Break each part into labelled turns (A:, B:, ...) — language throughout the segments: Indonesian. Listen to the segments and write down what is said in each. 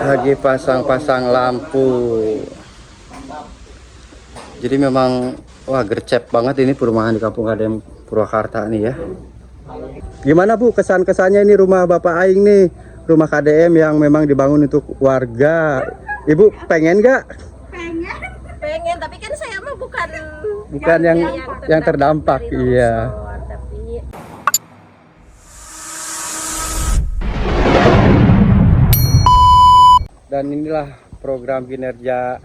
A: lagi pasang-pasang lampu. Jadi memang wah gercep banget ini perumahan di Kampung KDM Purwakarta nih ya. Gimana Bu kesan-kesannya ini rumah Bapak Aing nih, rumah KDM yang memang dibangun untuk warga. Ibu pengen nggak?
B: Pengen, tapi kan saya mah bukan
A: yang terdampak, iya.
B: Tapi
A: Dan inilah program kinerja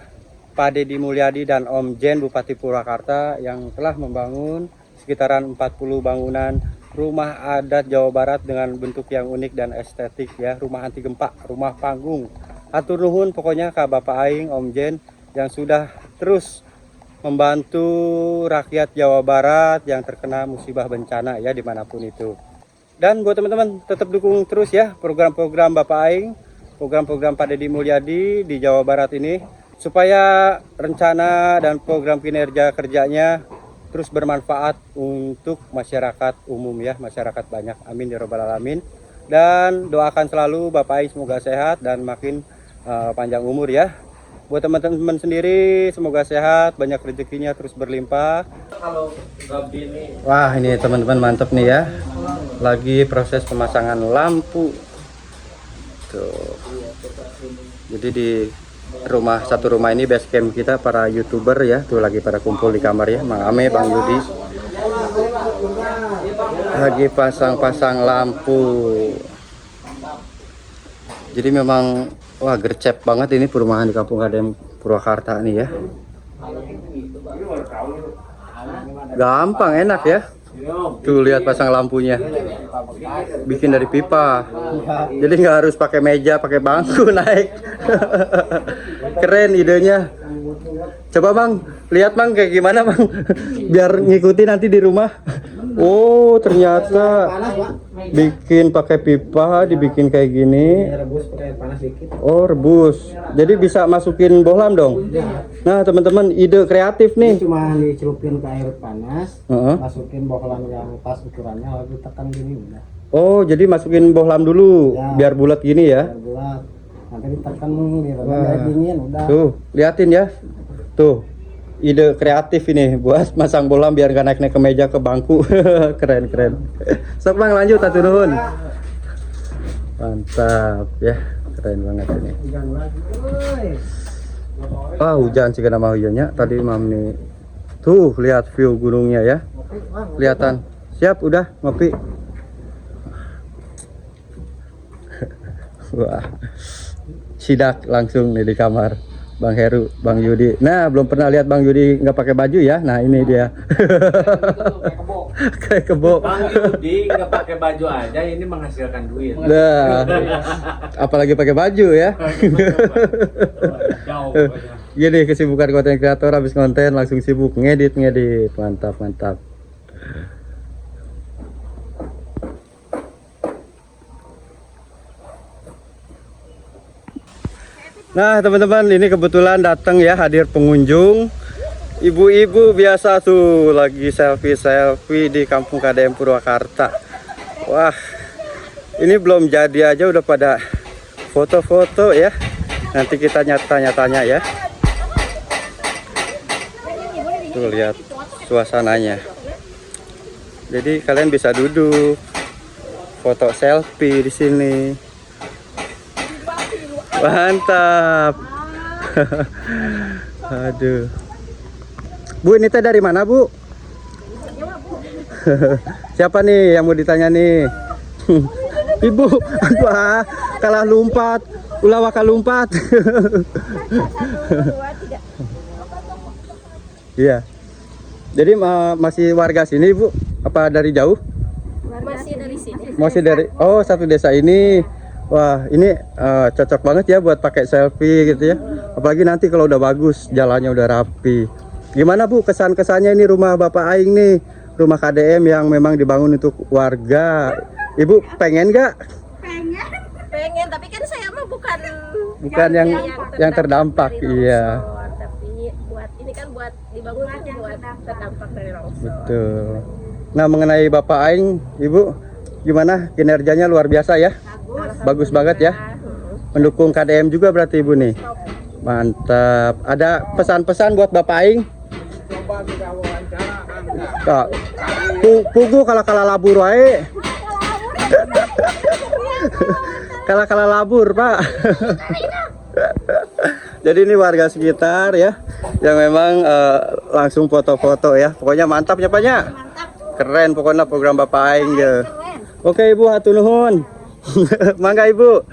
A: Pak Deddy Mulyadi dan Om Jen Bupati Purwakarta yang telah membangun sekitaran 40 bangunan rumah adat Jawa Barat dengan bentuk yang unik dan estetik ya, rumah anti gempa, rumah panggung. Atur nuhun pokoknya ke Bapak Aing, Om Jen yang sudah terus membantu rakyat Jawa Barat yang terkena musibah bencana ya dimanapun itu. Dan buat teman-teman tetap dukung terus ya program-program Bapak Aing, program-program Pak Deddy Mulyadi di Jawa Barat ini, supaya rencana dan program kinerja kerjanya terus bermanfaat untuk masyarakat umum ya, masyarakat banyak. Amin ya robbal alamin. Dan doakan selalu Bapak Aing semoga sehat dan makin panjang umur ya. Buat teman-teman sendiri semoga sehat, banyak rezekinya terus berlimpah. Wah ini teman-teman mantep nih ya, lagi proses pemasangan lampu tuh. Jadi di satu rumah ini base camp kita para YouTuber ya, tuh lagi pada kumpul di kamar ya. Mang Ame, Bang Yudi lagi pasang-pasang lampu. Jadi memang wah gercep banget ini perumahan di Kampung KDM Purwakarta nih ya. Gampang, enak ya. Tuh lihat pasang lampunya, bikin dari pipa, jadi nggak harus pakai meja, pakai bangku naik. Keren idenya. Coba Bang, lihat Bang kayak gimana Bang, biar ngikuti nanti di rumah. Oh ternyata bikin pakai pipa, dibikin kayak gini. Oh rebus, jadi bisa masukin bohlam dong. Nah teman-teman ide kreatif nih.
C: Cuma dicelupin ke air panas, masukin bohlam yang pas ukurannya, lalu tekan gini udah.
A: Oh jadi masukin bohlam dulu ya, biar bulat gini ya.
C: Biar bulat, nanti ditekan biar dingin udah.
A: Tuh liatin ya, tuh ide kreatif ini buat masang bohlam biar gak naik-naik ke meja, ke bangku. Keren. Sok Bang lanjut atur nuhun. Mantap ya, keren banget ini. Wah hujan sih kena mau hujannya tadi mam nih. Tuh lihat view gunungnya ya, kelihatan. Siap udah ngopi. Wah sidak langsung nih di kamar Bang Heru, Bang Yudi. Nah belum pernah lihat Bang Yudi nggak pakai baju ya. Nah ini dia. Kayak kebo.
D: Bang Yudi nggak pakai baju aja ini menghasilkan duit.
A: Nah, apalagi pakai baju ya. Gini kesibukan konten kreator, habis konten langsung sibuk ngedit. Mantap. Nah teman-teman ini kebetulan datang ya, hadir pengunjung. Ibu-ibu biasa tuh lagi selfie di Kampung KDM Purwakarta. Wah ini belum jadi aja udah pada foto-foto ya. Nanti kita nyata-nyatanya ya. Tuh lihat suasananya. Jadi kalian bisa duduk foto selfie di sini. Mantap. Aduh. Bu ini teh dari mana Bu? Siapa nih yang mau ditanya nih? Ibu, wah kalah lompat, ulah waka lompat. Iya. Jadi masih warga sini Bu? Apa dari jauh?
B: masih dari sini.
A: Masih dari, oh satu desa ini. Wah ini cocok banget ya buat pakai selfie gitu ya. Apalagi nanti kalau udah bagus, jalannya udah rapi. Gimana Bu kesan-kesannya ini rumah Bapak Aing nih, rumah KDM yang memang dibangun untuk warga. Ibu pengen nggak?
B: Pengen, tapi kan saya mah
A: bukan yang terdampak, iya.
B: Tapi buat ini kan buat dibangun itu buat terdampak dari longsor.
A: Betul. Nah mengenai Bapak Aing, Ibu gimana kinerjanya luar biasa ya? Bagus banget ya. Mendukung KDM juga berarti Ibu nih. Mantap. Ada pesan-pesan buat Bapak Aing?
C: Coba kita wawancara kan.
A: Kak, pugu kala labur wae. Kala labur, Pak. Jadi ini warga sekitar ya, yang memang langsung foto-foto ya. Pokoknya mantap ya Pak ya. Keren pokoknya program Bapak Aing ya. Oke Ibu, hatur nuhun. Mangga Ibu.